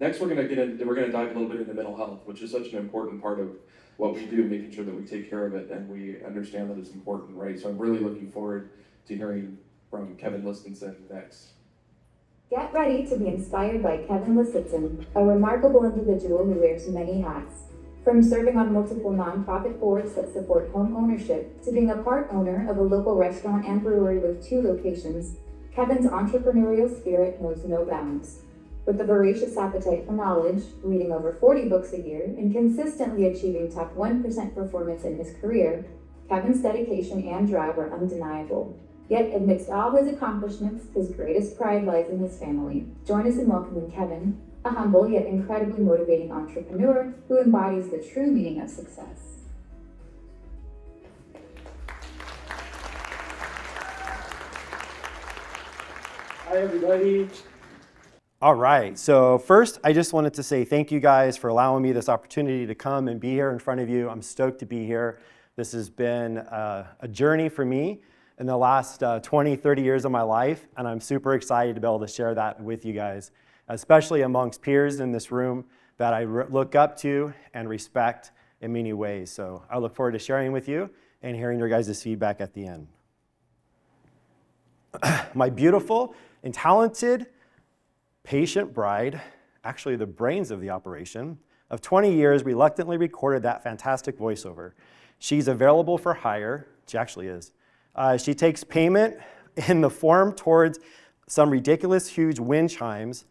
Next, we're going to dive a little bit into mental health, which is such an important part of what we do, making sure that we take care of it and we understand that it's important, right? So I'm really looking forward to hearing from Kevin Listenson next. Get ready to be inspired by Kevin Listenson, a remarkable individual who wears many hats. From serving on multiple nonprofit boards that support home ownership to being a part owner of a local restaurant and brewery with 2 locations, Kevin's entrepreneurial spirit knows no bounds. With a voracious appetite for knowledge, reading over 40 books a year, and consistently achieving top 1% performance in his career, Kevin's dedication and drive are undeniable. Yet, amidst all his accomplishments, his greatest pride lies in his family. Join us in welcoming Kevin, a humble yet incredibly motivating entrepreneur who embodies the true meaning of success. Hi, everybody. All right, so first, I just wanted to say thank you guys for allowing me this opportunity to come and be here in front of you. I'm stoked to be here. This has been a journey for me in the last 20, 30 years of my life, and I'm super excited to be able to share that with you guys, especially amongst peers in this room that I look up to and respect in many ways. So I look forward to sharing with you and hearing your guys' feedback at the end. My beautiful and talented, patient bride, actually the brains of the operation, of 20 years reluctantly recorded that fantastic voiceover. She's available for hire. She actually is. She takes payment in the form towards some ridiculous huge wind chimes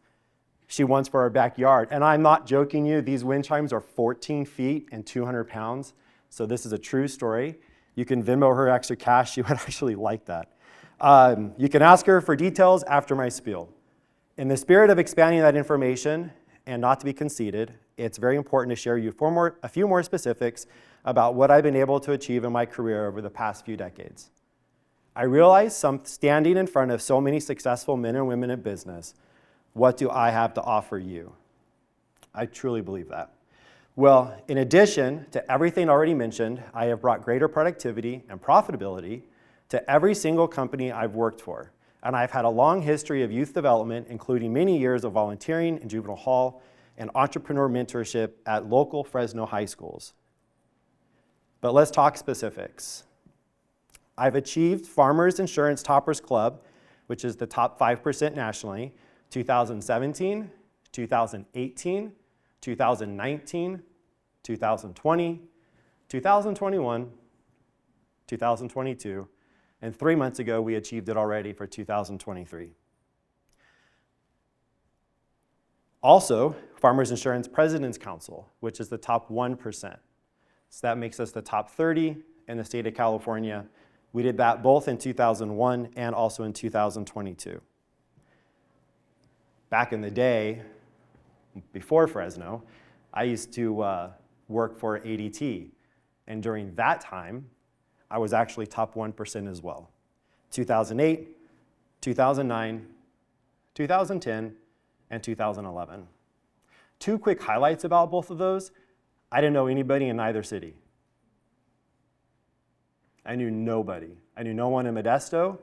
she wants for our backyard. And I'm not joking you, these wind chimes are 14 feet and 200 pounds. So this is a true story. You can Venmo her extra cash. She would actually like that. You can ask her for details after my spiel. In the spirit of expanding that information and not to be conceited, it's very important to share you a few more specifics about what I've been able to achieve in my career over the past few decades. I realize standing in front of so many successful men and women in business, what do I have to offer you? I truly believe that. Well, in addition to everything already mentioned, I have brought greater productivity and profitability to every single company I've worked for. And I've had a long history of youth development, including many years of volunteering in juvenile hall and entrepreneur mentorship at local Fresno high schools. But let's talk specifics. I've achieved Farmers Insurance Toppers Club, which is the top 5% nationally, 2017, 2018, 2019, 2020, 2021, 2022, and 3 months ago, we achieved it already for 2023. Also, Farmers Insurance President's Council, which is the top 1%. So that makes us the top 30 in the state of California. We did that both in 2001 and also in 2022. Back in the day, before Fresno, I used to work for ADT. And during that time, I was actually top 1% as well. 2008, 2009, 2010, and 2011. 2 quick highlights about both of those. I didn't know anybody in either city. I knew nobody. I knew no one in Modesto.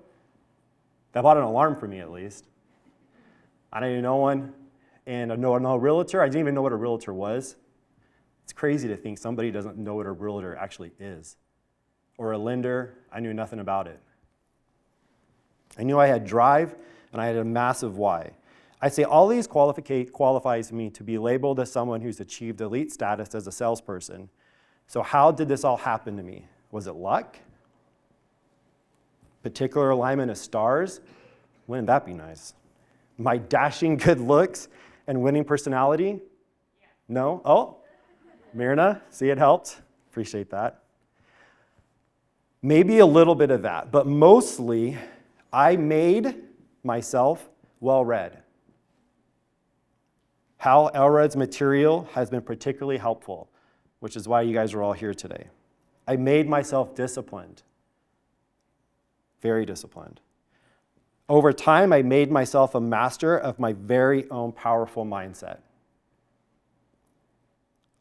That bought an alarm for me, at least. I knew no one, and no realtor. I didn't even know what a realtor was. It's crazy to think somebody doesn't know what a realtor actually is. Or a lender. I knew nothing about it. I knew I had drive, and I had a massive why. I'd say all these qualifies me to be labeled as someone who's achieved elite status as a salesperson. So how did this all happen to me? Was it luck? Particular alignment of stars? Wouldn't that be nice? My dashing good looks and winning personality? Yeah. No? Oh, Myrna, see, it helped. Appreciate that. Maybe a little bit of that, but mostly I made myself well-read. Hal Elrod's material has been particularly helpful, which is why you guys are all here today. I made myself disciplined, very disciplined. Over time, I made myself a master of my very own powerful mindset.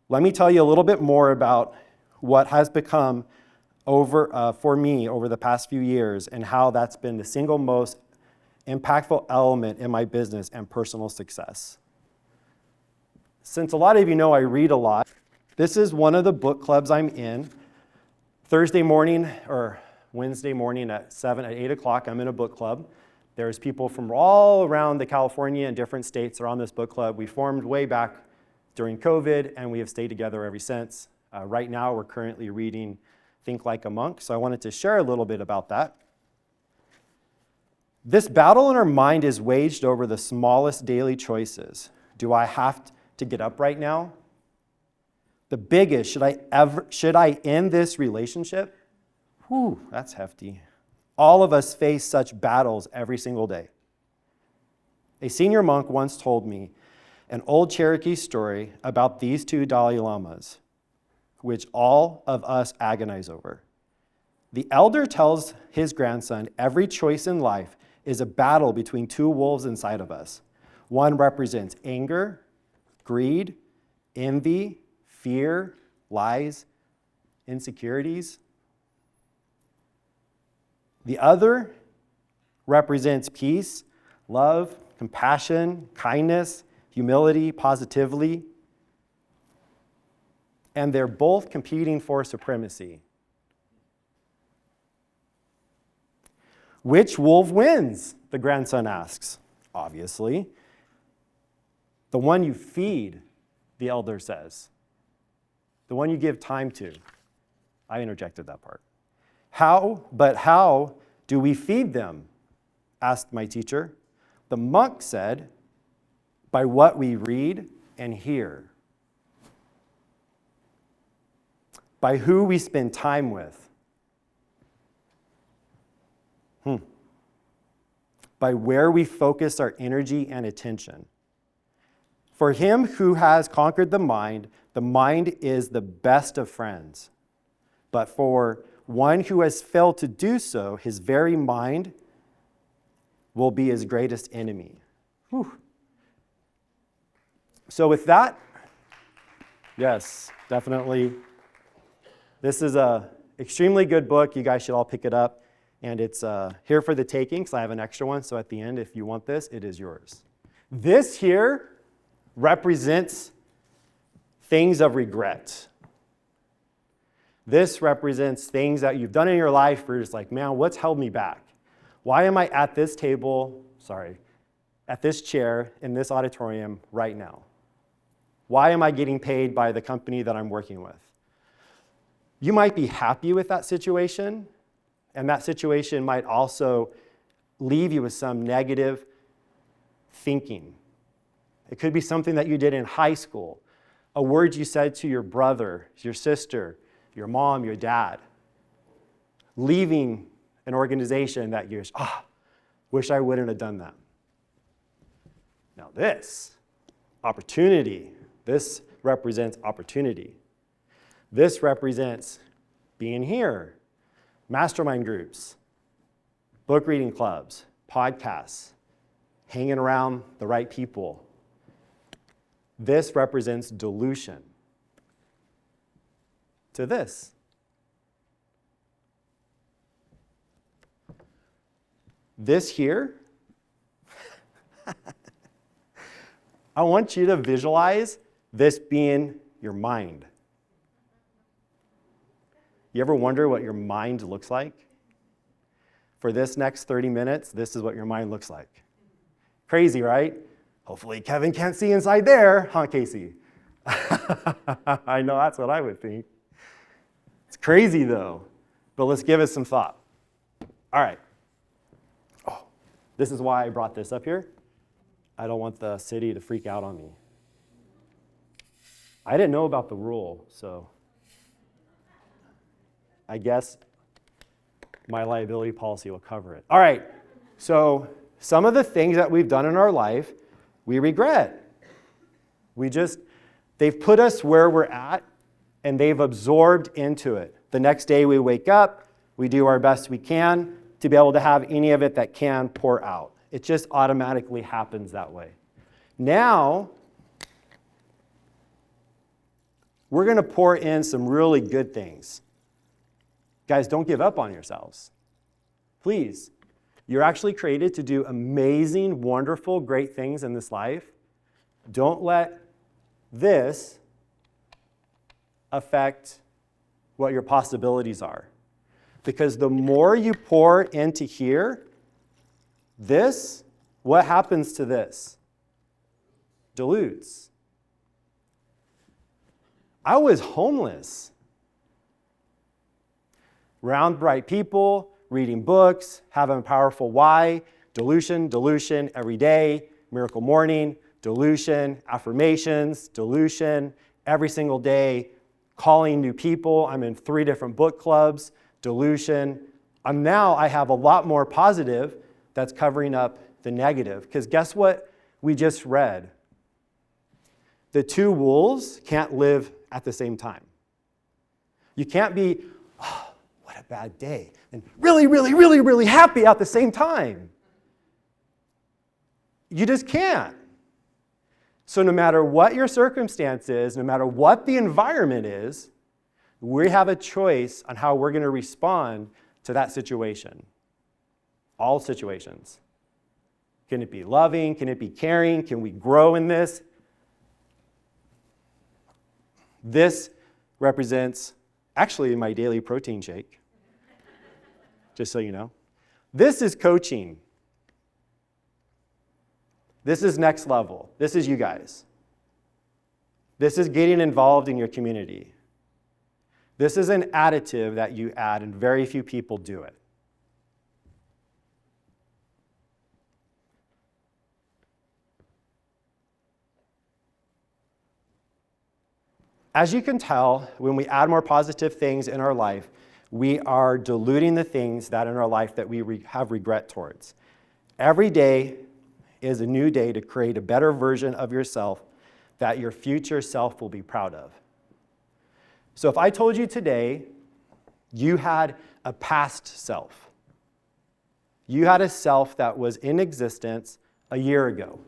Let me tell you a little bit more about what has become for me over the past few years and how that's been the single most impactful element in my business and personal success. since a lot of you know I read a lot, this is one of the book clubs I'm in. Thursday morning or Wednesday morning at 8 o'clock, I'm in a book club. There's people from all around the California and different states are on this book club. We formed way back during COVID, and we have stayed together ever since. Right now, we're currently reading Think Like a Monk, so I wanted to share a little bit about that. This battle in our mind is waged over the smallest daily choices. Do I have to get up right now? The biggest, should I end this relationship? Whew, that's hefty. All of us face such battles every single day. A senior monk once told me an old Cherokee story about these two Dalai Lamas, which all of us agonize over. The elder tells his grandson every choice in life is a battle between two wolves inside of us. One represents anger, greed, envy, fear, lies, insecurities. The other represents peace, love, compassion, kindness, humility, positivity. And they're both competing for supremacy. Which wolf wins? The grandson asks. Obviously, the one you feed, the elder says. The one you give time to. I interjected that part. How do we feed them? Asked my teacher. The monk said, by what we read and hear. By who we spend time with. By where we focus our energy and attention. For him who has conquered the mind is the best of friends. But for one who has failed to do so, his very mind will be his greatest enemy. Whew. So with that, yes, definitely. This is an extremely good book. You guys should all pick it up. And it's here for the taking, because I have an extra one. So at the end, if you want this, it is yours. This here represents things of regret. This represents things that you've done in your life where you're just like, man, what's held me back? Why am I at this at this chair in this auditorium right now? Why am I getting paid by the company that I'm working with? You might be happy with that situation, and that situation might also leave you with some negative thinking. It could be something that you did in high school, a word you said to your brother, your sister, your mom, your dad, leaving an organization that you're, wish I wouldn't have done that. Now this represents opportunity. This represents being here, mastermind groups, book reading clubs, podcasts, hanging around the right people. This represents dilution to this. This here, I want you to visualize this being your mind. You ever wonder what your mind looks like? For this next 30 minutes, this is what your mind looks like. Crazy, right? Hopefully Kevin can't see inside there, huh, Casey? I know that's what I would think. It's crazy though, but let's give it some thought. All right. This is why I brought this up here. I don't want the city to freak out on me. I didn't know about the rule, so I guess my liability policy will cover it. All right, so some of the things that we've done in our life, we regret. They've put us where we're at, and they've absorbed into it. The next day we wake up, we do our best we can to be able to have any of it that can pour out. It just automatically happens that way. Now, we're going to pour in some really good things. Guys, don't give up on yourselves. Please. You're actually created to do amazing, wonderful, great things in this life. Don't let this affect what your possibilities are? Because the more you pour into here, this, what happens to this? Dilutes. I was homeless. Around bright people, reading books, having a powerful why, dilution every day, miracle morning, dilution, affirmations, dilution, every single day, calling new people. I'm in 3 different book clubs, dilution. I have a lot more positive that's covering up the negative. Because guess what we just read? The 2 wolves can't live at the same time. You can't be, oh, what a bad day, and really, really, really, really happy at the same time. You just can't. So no matter what your circumstance is, no matter what the environment is, we have a choice on how we're going to respond to that situation. All situations. Can it be loving? Can it be caring? Can we grow in this? This represents actually my daily protein shake, just so you know. This is coaching. This is next level. This is you guys. This is getting involved in your community. This is an additive that you add, and very few people do it. As you can tell, when we add more positive things in our life, we are diluting the things that in our life that we have regret towards. Every day is a new day to create a better version of yourself that your future self will be proud of. So if I told you today you had a past self, you had a self that was in existence a year ago,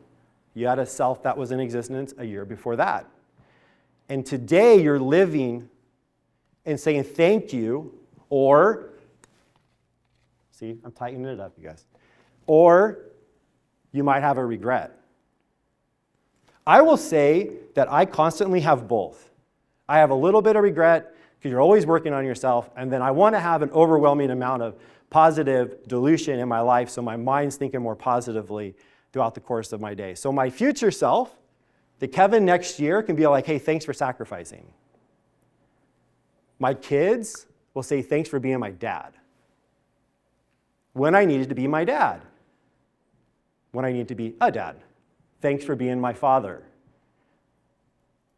you had a self that was in existence a year before that, and today you're living and saying thank you, or, see, I'm tightening it up, you guys, or you might have a regret. I will say that I constantly have both. I have a little bit of regret because you're always working on yourself, and then I want to have an overwhelming amount of positive dilution in my life so my mind's thinking more positively throughout the course of my day. So my future self, the Kevin next year, can be like, hey, thanks for sacrificing. My kids will say thanks for being my dad. When I needed to be my dad. When I need to be a dad. Thanks for being my father.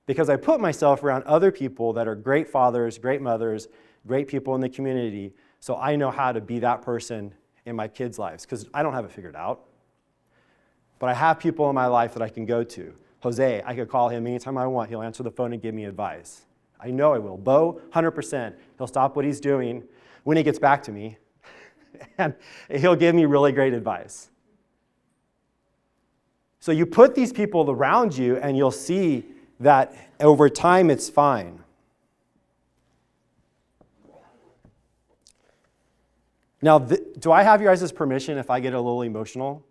Because I put myself around other people that are great fathers, great mothers, great people in the community, so I know how to be that person in my kids' lives, because I don't have it figured out. But I have people in my life that I can go to. Jose, I could call him anytime I want. He'll answer the phone and give me advice. I know I will. Bo, 100%. He'll stop what he's doing when he gets back to me, and he'll give me really great advice. So you put these people around you, and you'll see that over time it's fine. Now, do I have your guys' permission if I get a little emotional?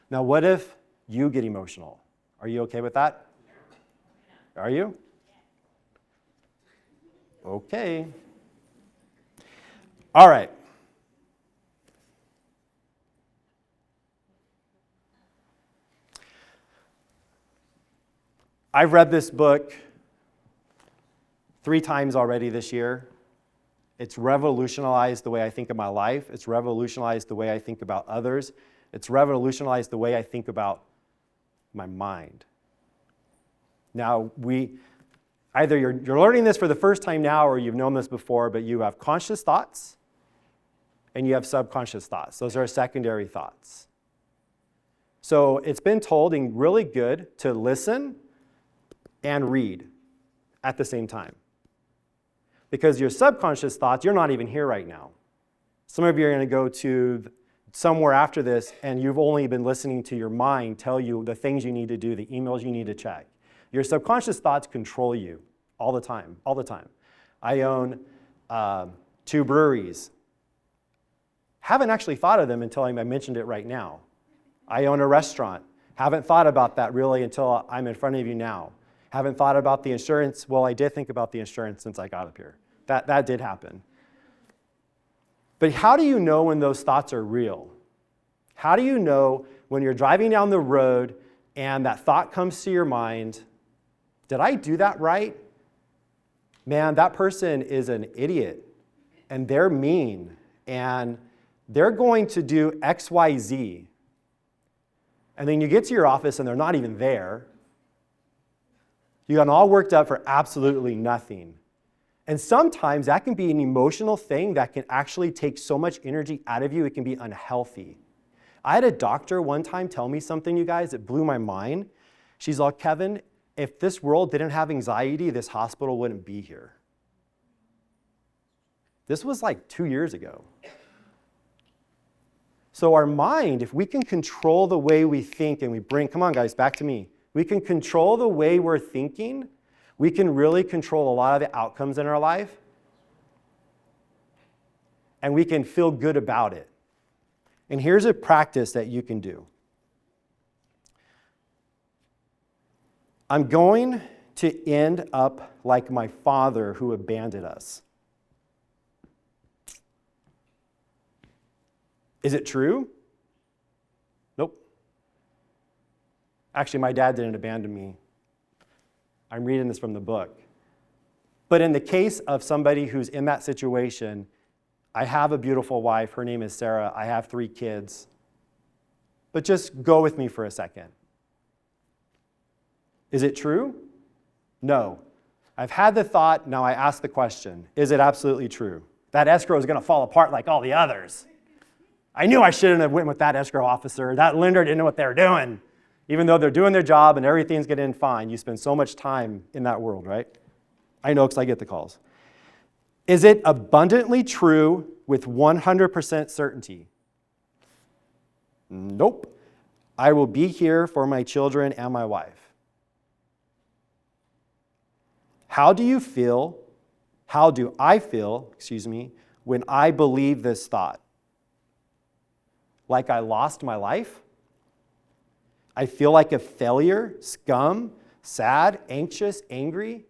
Now, what if you get emotional? Are you okay with that? Are you? Okay. All right. I've read this book 3 times already this year. It's revolutionized the way I think of my life. It's revolutionized the way I think about others. It's revolutionized the way I think about my mind. Now, either you're learning this for the first time now, or you've known this before, but you have conscious thoughts and you have subconscious thoughts. Those are secondary thoughts. So it's been told and really good to listen and read at the same time. Because your subconscious thoughts, you're not even here right now. Some of you are going to go to somewhere after this, and you've only been listening to your mind tell you the things you need to do, the emails you need to check. Your subconscious thoughts control you all the time, all the time. I own 2 breweries. Haven't actually thought of them until I mentioned it right now. I own a restaurant. Haven't thought about that really until I'm in front of you now. Haven't thought about the insurance. Well, I did think about the insurance since I got up here. That did happen. But how do you know when those thoughts are real? How do you know when you're driving down the road and that thought comes to your mind, did I do that right? Man, that person is an idiot, and they're mean, and they're going to do X, Y, Z. And then you get to your office and they're not even there. You got all worked up for absolutely nothing. And sometimes that can be an emotional thing that can actually take so much energy out of you, it can be unhealthy. I had a doctor one time tell me something, you guys, that blew my mind. She's like, Kevin, if this world didn't have anxiety, this hospital wouldn't be here. This was like 2 years ago. So our mind, if we can control the way we think and we bring, come on guys, back to me. We can control the way we're thinking, we can really control a lot of the outcomes in our life, and we can feel good about it. And here's a practice that you can do. I'm going to end up like my father who abandoned us. Is it true? Nope. Actually, my dad didn't abandon me. I'm reading this from the book. But in the case of somebody who's in that situation, I have a beautiful wife. Her name is Sarah. I have 3 kids. But just go with me for a second. Is it true? No. I've had the thought, now I ask the question, is it absolutely true? That escrow is going to fall apart like all the others. I knew I shouldn't have went with that escrow officer. That lender didn't know what they were doing. Even though they're doing their job and everything's getting fine, you spend so much time in that world, right? I know because I get the calls. Is it abundantly true with 100% certainty? Nope. I will be here for my children and my wife. How do I feel, when I believe this thought? Like I lost my life? I feel like a failure, scum, sad, anxious, angry?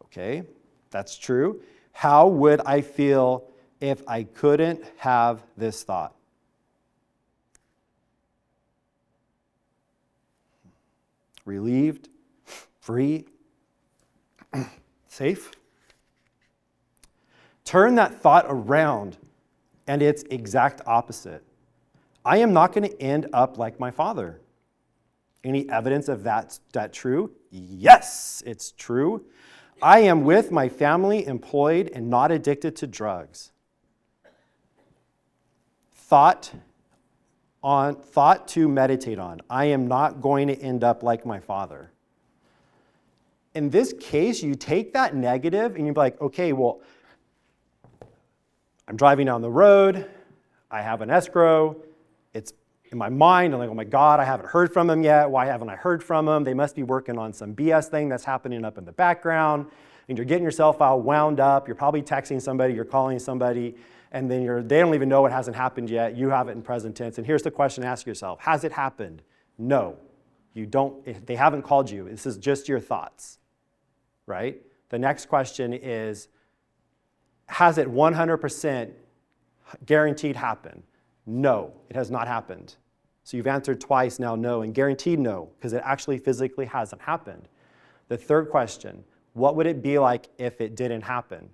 Okay, that's true. How would I feel if I couldn't have this thought? Relieved, free, safe? Turn that thought around, and it's exact opposite. I am not going to end up like my father. Any evidence of that true? Yes, it's true. I am with my family, employed, and not addicted to drugs. Thought to meditate on. I am not going to end up like my father. In this case, you take that negative and you're like, okay, well, I'm driving down the road. I have an escrow. It's in my mind. I'm like, oh my God, I haven't heard from them yet. Why haven't I heard from them? They must be working on some BS thing that's happening up in the background. And you're getting yourself all wound up. You're probably texting somebody. You're calling somebody. And then they don't even know it hasn't happened yet. You have it in present tense. And here's the question to ask yourself. Has it happened? No. You don't. They haven't called you. This is just your thoughts, right? The next question is, has it 100% guaranteed happened? No, it has not happened. So you've answered twice now no, and guaranteed no, because it actually physically hasn't happened. The third question, what would it be like if it didn't happen?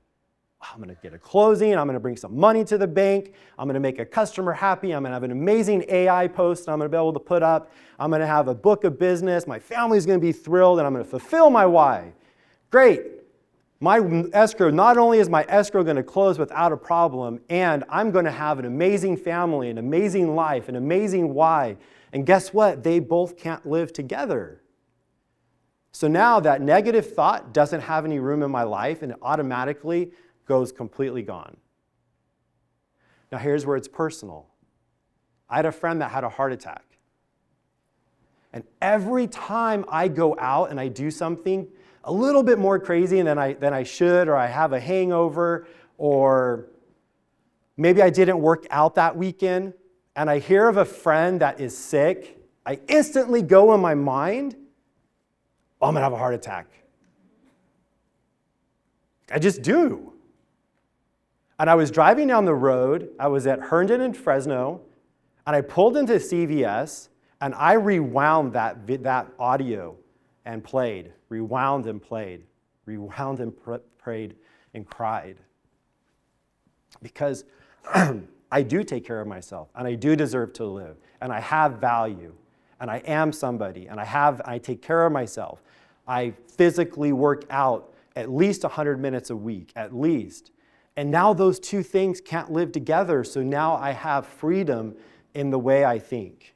I'm going to get a closing. I'm going to bring some money to the bank. I'm going to make a customer happy. I'm going to have an amazing AI post I'm going to be able to put up. I'm going to have a book of business. My family's going to be thrilled, and I'm going to fulfill my why. Great. My escrow, not only is my escrow going to close without a problem, and I'm going to have an amazing family, an amazing life, an amazing why. And guess what? They both can't live together. So now that negative thought doesn't have any room in my life, and it automatically goes completely gone. Now here's where it's personal. I had a friend that had a heart attack. And every time I go out and I do something a little bit more crazy than I should, or I have a hangover, or maybe I didn't work out that weekend, and I hear of a friend that is sick, I instantly go in my mind, oh, I'm going to have a heart attack. I just do. And I was driving down the road. I was at Herndon and Fresno, and I pulled into CVS, and I rewound that audio and played, rewound and played, rewound and prayed and cried. Because I do take care of myself, and I do deserve to live, and I have value, and I am somebody, and I take care of myself. I physically work out at least 100 minutes a week, at least. And now those two things can't live together, so now I have freedom in the way I think.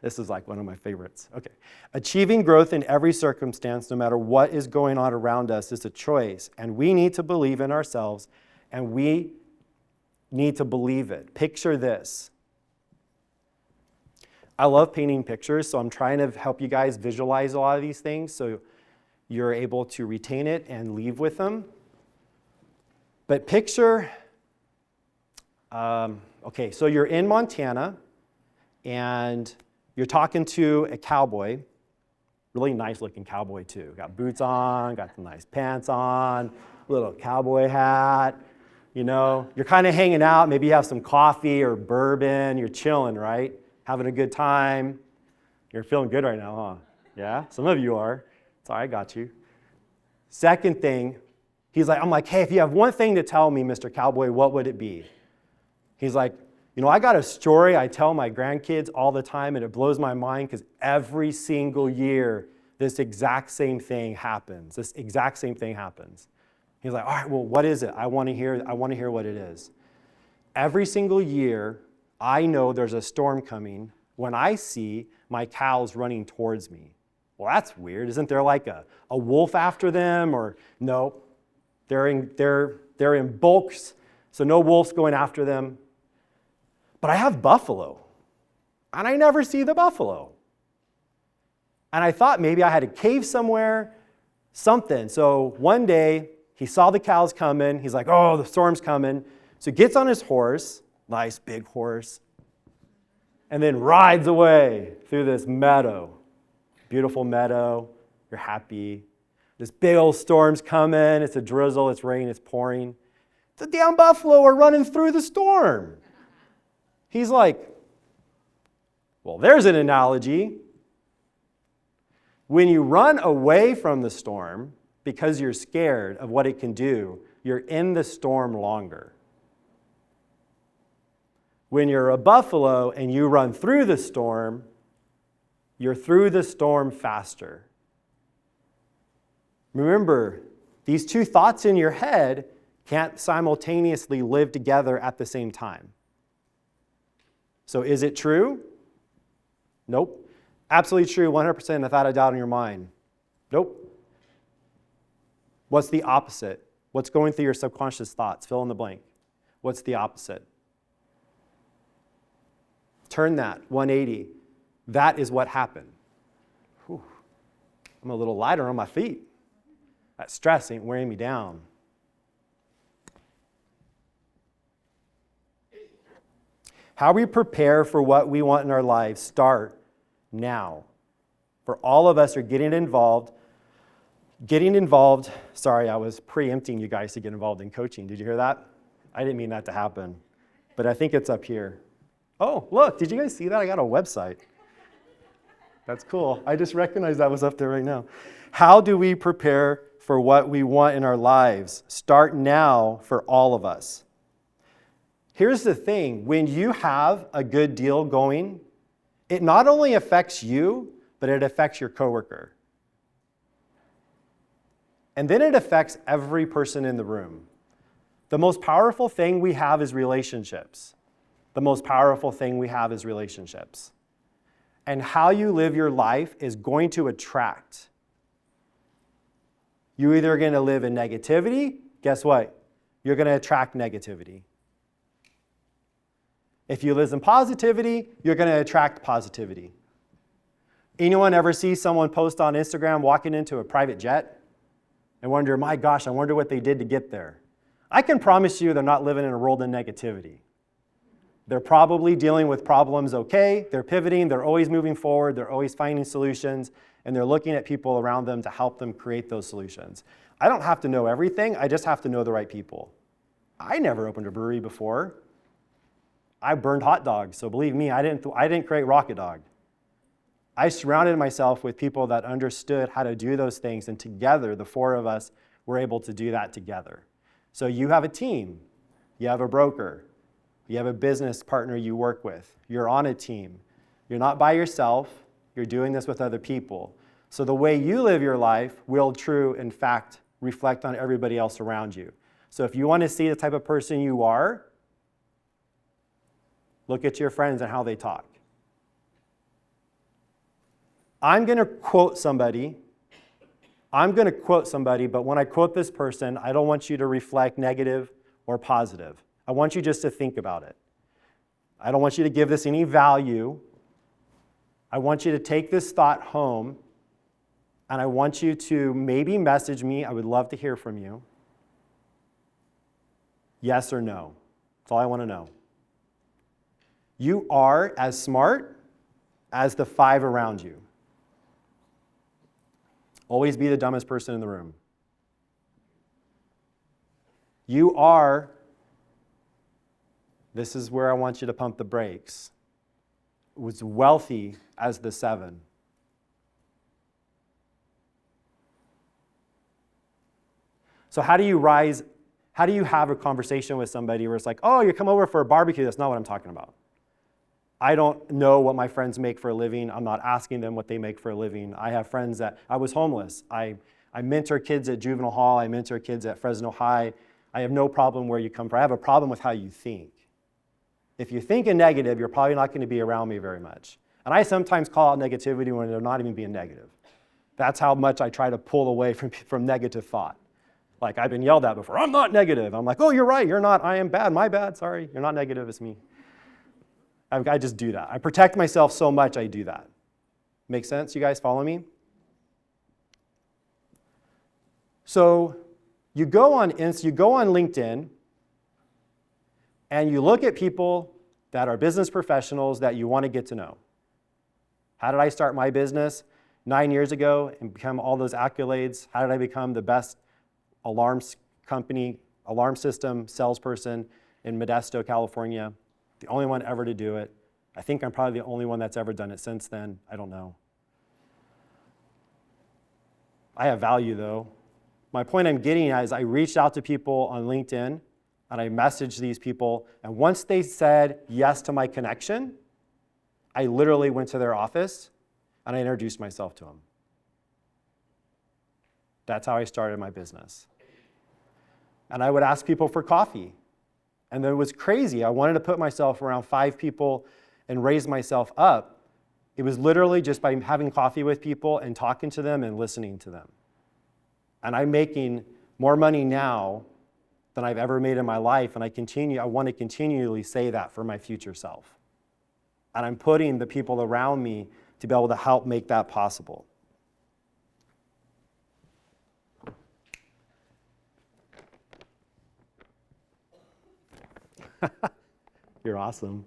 This is like one of my favorites. Okay. Achieving growth in every circumstance, no matter what is going on around us, is a choice. And we need to believe in ourselves, and we need to believe it. Picture this. I love painting pictures, so I'm trying to help you guys visualize a lot of these things so you're able to retain it and leave with them. But picture, okay, so you're in Montana, and you're talking to a cowboy, really nice looking cowboy too. Got boots on, got some nice pants on, little cowboy hat. You know, you're kind of hanging out. Maybe you have some coffee or bourbon. You're chilling, right? Having a good time. You're feeling good right now, huh? Yeah, some of you are. Sorry, I got you. Second thing, I'm like, hey, if you have one thing to tell me, Mr. Cowboy, what would it be? He's like, you know, I got a story I tell my grandkids all the time, and it blows my mind because every single year, this exact same thing happens. This exact same thing happens. He's like, all right, well, what is it? I want to hear what it is. Every single year, I know there's a storm coming when I see my cows running towards me. Well, that's weird. Isn't there like a wolf after them? Or no, they're in bulks, so no wolves going after them. But I have buffalo, and I never see the buffalo. And I thought maybe I had a cave somewhere, something. So one day, he saw the cows coming. He's like, oh, the storm's coming. So he gets on his horse, nice big horse, and then rides away through this meadow. Beautiful meadow. You're happy. This big old storm's coming. It's a drizzle. It's rain. It's pouring. The damn buffalo are running through the storm. He's like, well, there's an analogy. When you run away from the storm because you're scared of what it can do, you're in the storm longer. When you're a buffalo and you run through the storm, you're through the storm faster. Remember, these two thoughts in your head can't simultaneously live together at the same time. So is it true? Nope. Absolutely true, 100% without a doubt in your mind. Nope. What's the opposite? What's going through your subconscious thoughts? Fill in the blank. What's the opposite? Turn that 180. That is what happened. Whew. I'm a little lighter on my feet. That stress ain't wearing me down. How we prepare for what we want in our lives start now. For all of us are getting involved. Sorry, I was preempting you guys to get involved in coaching. Did you hear that? I didn't mean that to happen. But I think it's up here. Oh, look, did you guys see that? I got a website. That's cool. I just recognized that was up there right now. How do we prepare for what we want in our lives? Start now for all of us. Here's the thing. When you have a good deal going, it not only affects you, but it affects your coworker. And then it affects every person in the room. The most powerful thing we have is relationships. The most powerful thing we have is relationships. And how you live your life is going to attract. You're either going to live in negativity, guess what? You're going to attract negativity. If you live in positivity, you're going to attract positivity. Anyone ever see someone post on Instagram walking into a private jet and wonder, my gosh, I wonder what they did to get there? I can promise you they're not living in a world of negativity. They're probably dealing with problems okay, they're pivoting, they're always moving forward, they're always finding solutions, and they're looking at people around them to help them create those solutions. I don't have to know everything, I just have to know the right people. I never opened a brewery before. I burned hot dogs, so believe me, I didn't create Rocket Dog. I surrounded myself with people that understood how to do those things, and together, the four of us were able to do that together. So you have a team, you have a broker, you have a business partner you work with, you're on a team. You're not by yourself, you're doing this with other people. So the way you live your life will in fact, reflect on everybody else around you. So if you want to see the type of person you are, look at your friends and how they talk. I'm going to quote somebody, but when I quote this person, I don't want you to reflect negative or positive. I want you just to think about it. I don't want you to give this any value. I want you to take this thought home, and I want you to maybe message me. I would love to hear from you. Yes or no. That's all I want to know. You are as smart as the 5 around you. Always be the dumbest person in the room. You are, this is where I want you to pump the brakes, was wealthy as the 7. So how do you have a conversation with somebody where it's like, oh, you come over for a barbecue? That's not what I'm talking about. I don't know what my friends make for a living. I'm not asking them what they make for a living. I have friends that, I was homeless. I mentor kids at juvenile hall. I mentor kids at Fresno High. I have no problem where you come from. I have a problem with how you think. If you think in negative, you're probably not going to be around me very much. And I sometimes call out negativity when they're not even being negative. That's how much I try to pull away from negative thought. Like I've been yelled at before, I'm not negative. I'm like, oh, you're right, you're not, I am bad, my bad, sorry, you're not negative, it's me. I just do that. I protect myself so much, I do that. Make sense? You guys follow me? So you go on LinkedIn, and you look at people that are business professionals that you want to get to know. How did I start my business 9 years ago and become all those accolades? How did I become the best alarm system salesperson in Modesto, California? The only one ever to do it. I think I'm probably the only one that's ever done it since then. I don't know. I have value though. My point I'm getting at is I reached out to people on LinkedIn and I messaged these people, and once they said yes to my connection, I literally went to their office and I introduced myself to them. That's how I started my business. And I would ask people for coffee. And then it was crazy. I wanted to put myself around 5 people and raise myself up. It was literally just by having coffee with people and talking to them and listening to them. And I'm making more money now than I've ever made in my life, and I want to continually say that for my future self. And I'm putting the people around me to be able to help make that possible. You're awesome.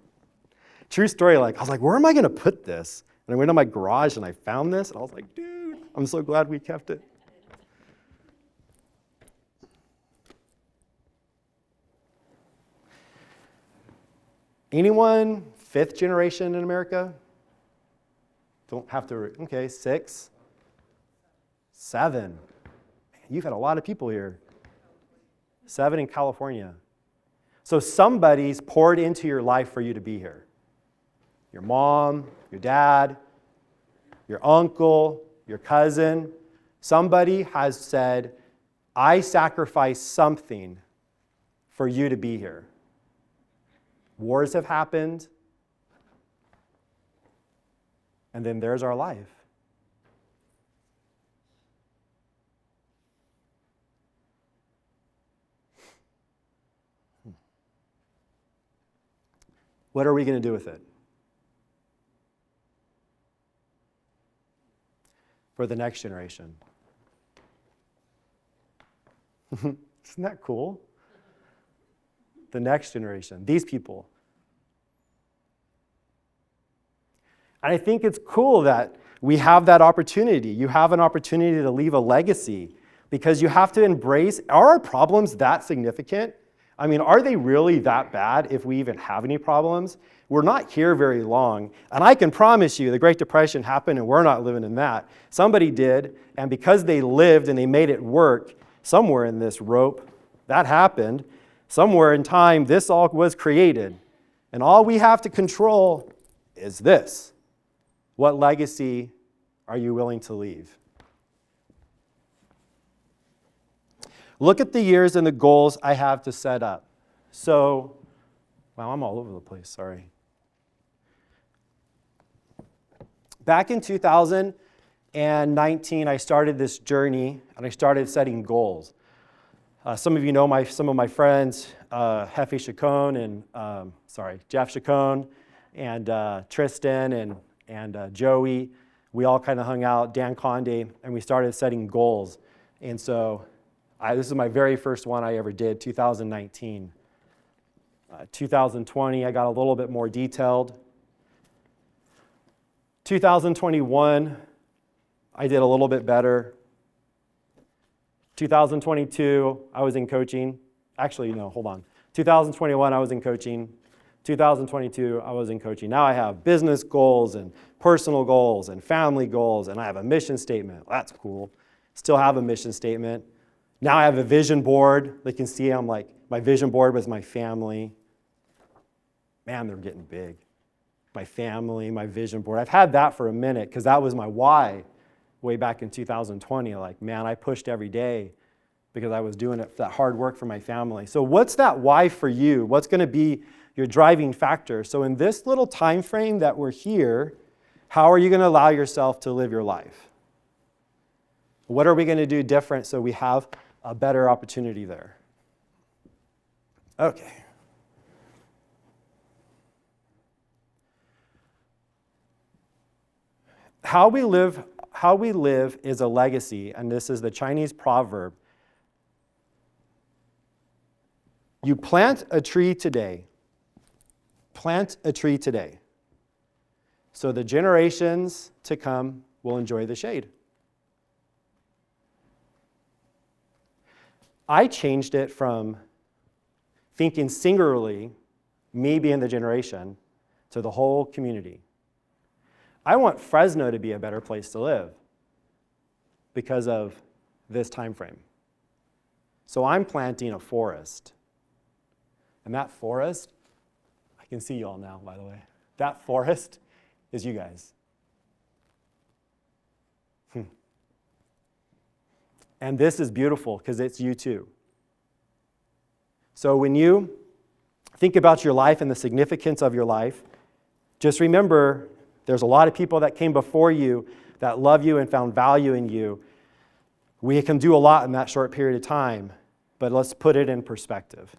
True story, I was like, where am I going to put this? And I went to my garage and I found this, and I was like, dude, I'm so glad we kept it. Anyone 5th generation in America? Don't have to, okay, 6, 7. Man, you've had a lot of people here. 7 in California. So somebody's poured into your life for you to be here. Your mom, your dad, your uncle, your cousin. Somebody has said, I sacrificed something for you to be here. Wars have happened, and then there's our life. What are we going to do with it? For the next generation. Isn't that cool? The next generation, these people. And I think it's cool that we have that opportunity. You have an opportunity to leave a legacy because you have to embrace, are our problems that significant? I mean, are they really that bad if we even have any problems? We're not here very long. And I can promise you the Great Depression happened and we're not living in that. Somebody did, and because they lived and they made it work, somewhere in this rope, that happened. Somewhere in time, this all was created. And all we have to control is this. What legacy are you willing to leave? Look at the years and the goals I have to set up. So, wow, I'm all over the place, sorry. Back in 2019, I started this journey and I started setting goals. Some of you know some of my friends, Jeff Chacon and Tristan and Joey. We all kind of hung out, Dan Conde, and we started setting goals. And so this is my very first one I ever did, 2019. 2020, I got a little bit more detailed. 2021, I did a little bit better. 2022, I was in coaching. Actually, no, hold on. 2021, I was in coaching. 2022, I was in coaching. Now I have business goals and personal goals and family goals, and I have a mission statement. That's cool. Still have a mission statement. Now I have a vision board. They can see I'm like, my vision board was my family. Man, they're getting big. My family, my vision board. I've had that for a minute because that was my why way back in 2020. Like, man, I pushed every day because I was doing that hard work for my family. So what's that why for you? What's going to be your driving factor? So in this little time frame that we're here, how are you going to allow yourself to live your life? What are we going to do different so we have a better opportunity there? Okay. How we live is a legacy, and this is the Chinese proverb. You plant a tree today. Plant a tree today, so the generations to come will enjoy the shade. I changed it from thinking singularly, me being the generation, to the whole community. I want Fresno to be a better place to live because of this time frame. So I'm planting a forest. And that forest, I can see you all now, by the way. That forest is you guys. And this is beautiful because it's you too. So when you think about your life and the significance of your life, just remember there's a lot of people that came before you that love you and found value in you. We can do a lot in that short period of time, but let's put it in perspective.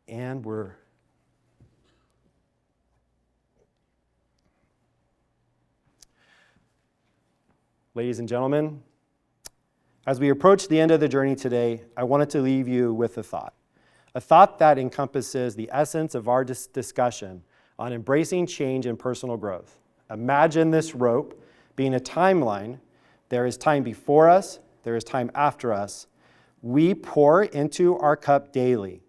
And ladies and gentlemen, as we approach the end of the journey today, I wanted to leave you with a thought that encompasses the essence of our discussion on embracing change and personal growth. Imagine this rope being a timeline. There is time before us, there is time after us. We pour into our cup daily.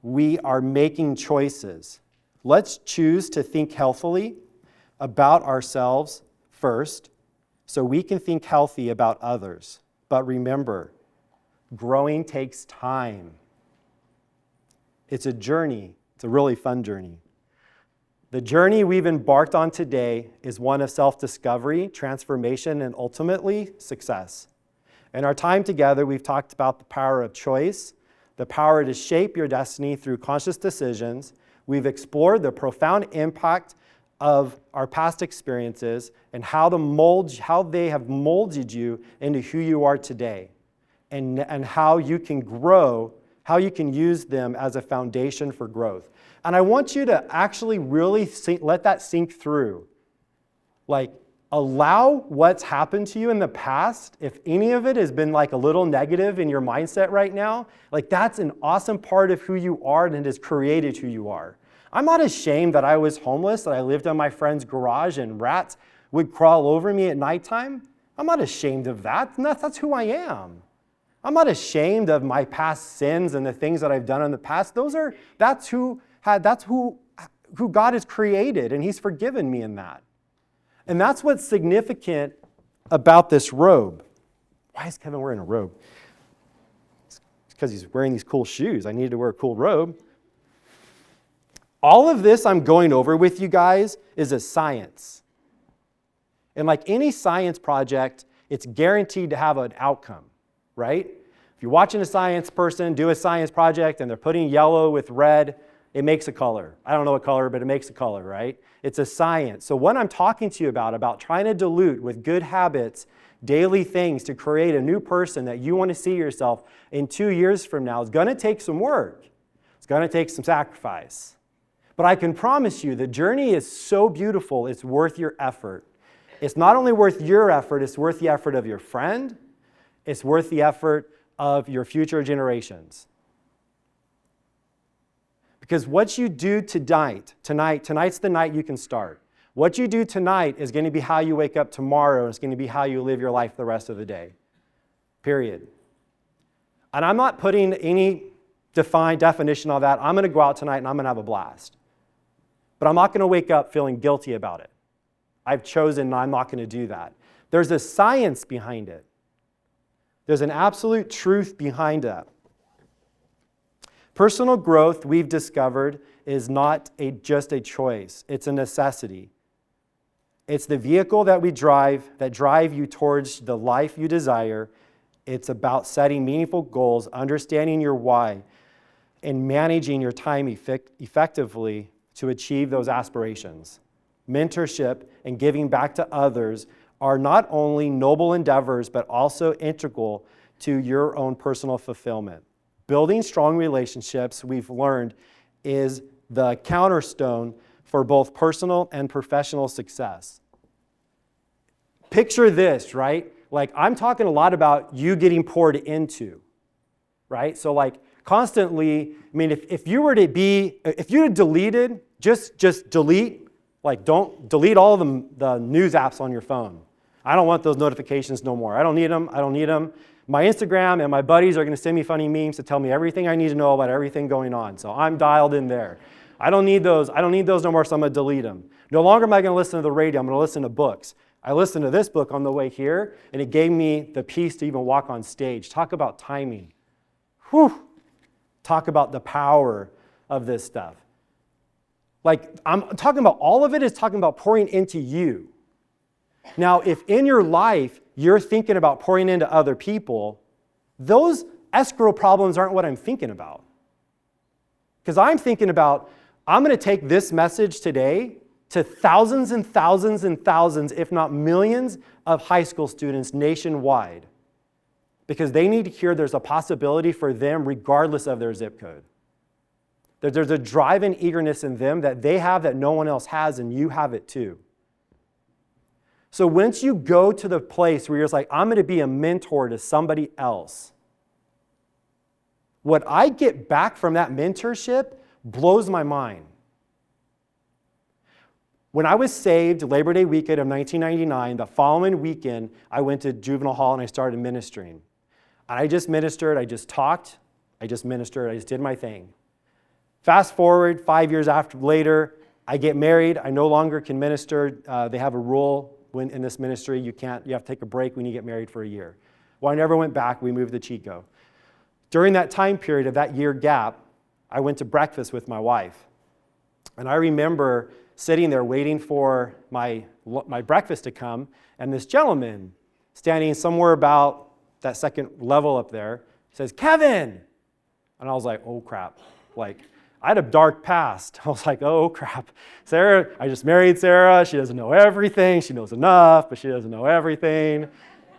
We are making choices. Let's choose to think healthily about ourselves first, so we can think healthy about others. But remember, growing takes time. It's a journey. It's a really fun journey. The journey we've embarked on today is one of self-discovery, transformation, and ultimately success. In our time together, we've talked about the power of choice, the power to shape your destiny through conscious decisions. We've explored the profound impact of our past experiences and how they have molded you into who you are today, and how you can grow, how you can use them as a foundation for growth. And I want you to actually really let that sink through. Like, allow what's happened to you in the past, if any of it has been like a little negative in your mindset right now, like that's an awesome part of who you are and it has created who you are. I'm not ashamed that I was homeless, that I lived in my friend's garage and rats would crawl over me at nighttime. I'm not ashamed of that. That's who I am. I'm not ashamed of my past sins and the things that I've done in the past. That's who God has created, and He's forgiven me in that. And that's what's significant about this robe. Why is Kevin wearing a robe? It's because he's wearing these cool shoes. I needed to wear a cool robe. All of this I'm going over with you guys is a science. And like any science project, it's guaranteed to have an outcome, right? If you're watching a science person do a science project and they're putting yellow with red, it makes a color. I don't know what color, but it makes a color, right? It's a science. So what I'm talking to you about trying to dilute with good habits, daily things to create a new person that you want to see yourself in 2 years from now is going to take some work. It's going to take some sacrifice. But I can promise you the journey is so beautiful, it's worth your effort. It's not only worth your effort, it's worth the effort of your friend. It's worth the effort of your future generations. Because what you do tonight's the night you can start. What you do tonight is going to be how you wake up tomorrow, and it's going to be how you live your life the rest of the day. Period. And I'm not putting any defined definition on that. I'm going to go out tonight and I'm going to have a blast. But I'm not going to wake up feeling guilty about it. I've chosen and I'm not going to do that. There's a science behind it. There's an absolute truth behind that. Personal growth, we've discovered, is not just a choice. It's a necessity. It's the vehicle that drive you towards the life you desire. It's about setting meaningful goals, understanding your why, and managing your time effectively to achieve those aspirations. Mentorship and giving back to others are not only noble endeavors, but also integral to your own personal fulfillment. Building strong relationships, we've learned, is the cornerstone for both personal and professional success. Picture this, right? Like, I'm talking a lot about you getting poured into, right? So like constantly, I mean, if you had deleted, just delete, like don't delete all of the news apps on your phone. I don't want those notifications no more. I don't need them. My Instagram and my buddies are going to send me funny memes to tell me everything I need to know about everything going on. So I'm dialed in there. I don't need those no more, so I'm going to delete them. No longer am I going to listen to the radio. I'm going to listen to books. I listened to this book on the way here, and it gave me the peace to even walk on stage. Talk about timing. Whew. Talk about the power of this stuff. Like, I'm talking about all of it is talking about pouring into you. Now, if in your life you're thinking about pouring into other people, those escrow problems aren't what I'm thinking about. Because I'm thinking about, I'm going to take this message today to thousands and thousands and thousands, if not millions, of high school students nationwide. Because they need to hear there's a possibility for them regardless of their zip code. There's a drive and eagerness in them that they have that no one else has, and you have it too. So once you go to the place where you're just like, I'm going to be a mentor to somebody else, what I get back from that mentorship blows my mind. When I was saved Labor Day weekend of 1999, the following weekend, I went to juvenile hall and I started ministering. I just ministered, I just talked, I just ministered, I just did my thing. Fast forward 5 years later, I get married. I no longer can minister. They have a rule in this ministry, you have to take a break when you get married for a year. Well, I never went back. We moved to Chico. During that time period of that year gap, I went to breakfast with my wife. And I remember sitting there waiting for my breakfast to come, and this gentleman standing somewhere about that second level up there says, "Kevin!" And I was like, oh crap. Like, I had a dark past. I was like, oh crap. Sarah, I just married Sarah. She doesn't know everything. She knows enough, but she doesn't know everything.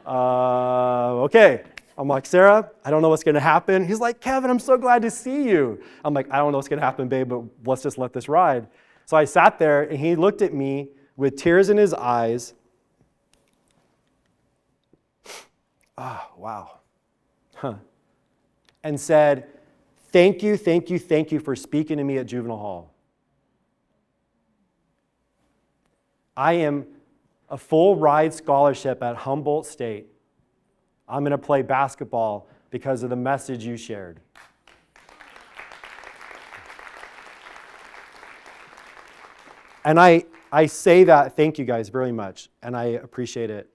Okay. I'm like, Sarah, I don't know what's going to happen. He's like, Kevin, I'm so glad to see you. I'm like, I don't know what's going to happen, babe, but let's just let this ride. So I sat there, and he looked at me with tears in his eyes. Oh, wow. And said, thank you for speaking to me at juvenile hall. I am a full ride scholarship at Humboldt State. I'm going to play basketball because of the message you shared. And I say that, thank you guys very much, and I appreciate it.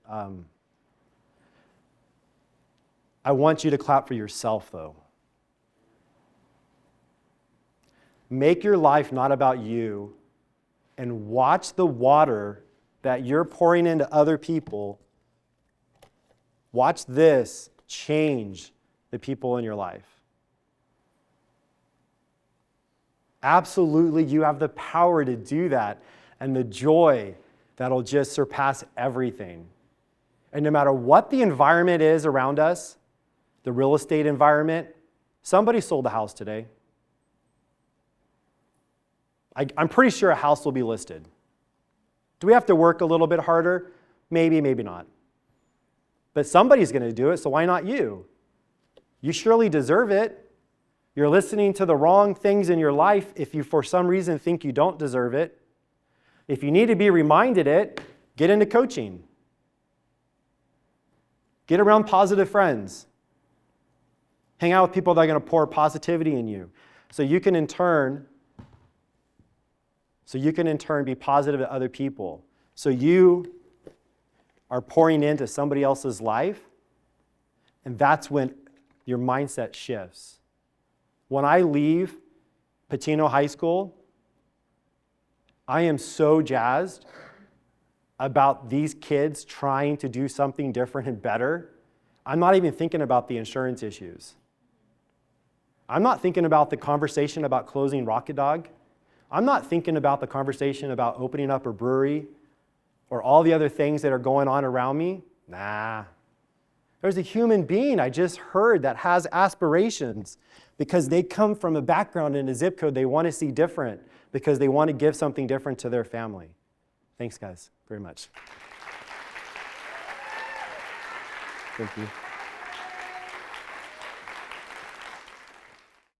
I want you to clap for yourself, though. Make your life not about you, and watch the water that you're pouring into other people. Watch this change the people in your life. Absolutely, you have the power to do that, and the joy that'll just surpass everything. And no matter what the environment is around us, the real estate environment, somebody sold a house today. I'm pretty sure a house will be listed. Do we have to work a little bit harder? Maybe, maybe not. But somebody's going to do it, so why not you? You surely deserve it. You're listening to the wrong things in your life if you, for some reason, think you don't deserve it. If you need to be reminded it, get into coaching. Get around positive friends. Hang out with people that are going to pour positivity in you. So you can in turn be positive to other people. So you are pouring into somebody else's life, and that's when your mindset shifts. When I leave Patino High School, I am so jazzed about these kids trying to do something different and better. I'm not even thinking about the insurance issues. I'm not thinking about the conversation about closing Rocket Dog. I'm not thinking about the conversation about opening up a brewery or all the other things that are going on around me. Nah. There's a human being I just heard that has aspirations because they come from a background in a zip code they want to see different because they want to give something different to their family. Thanks, guys, very much. Thank you.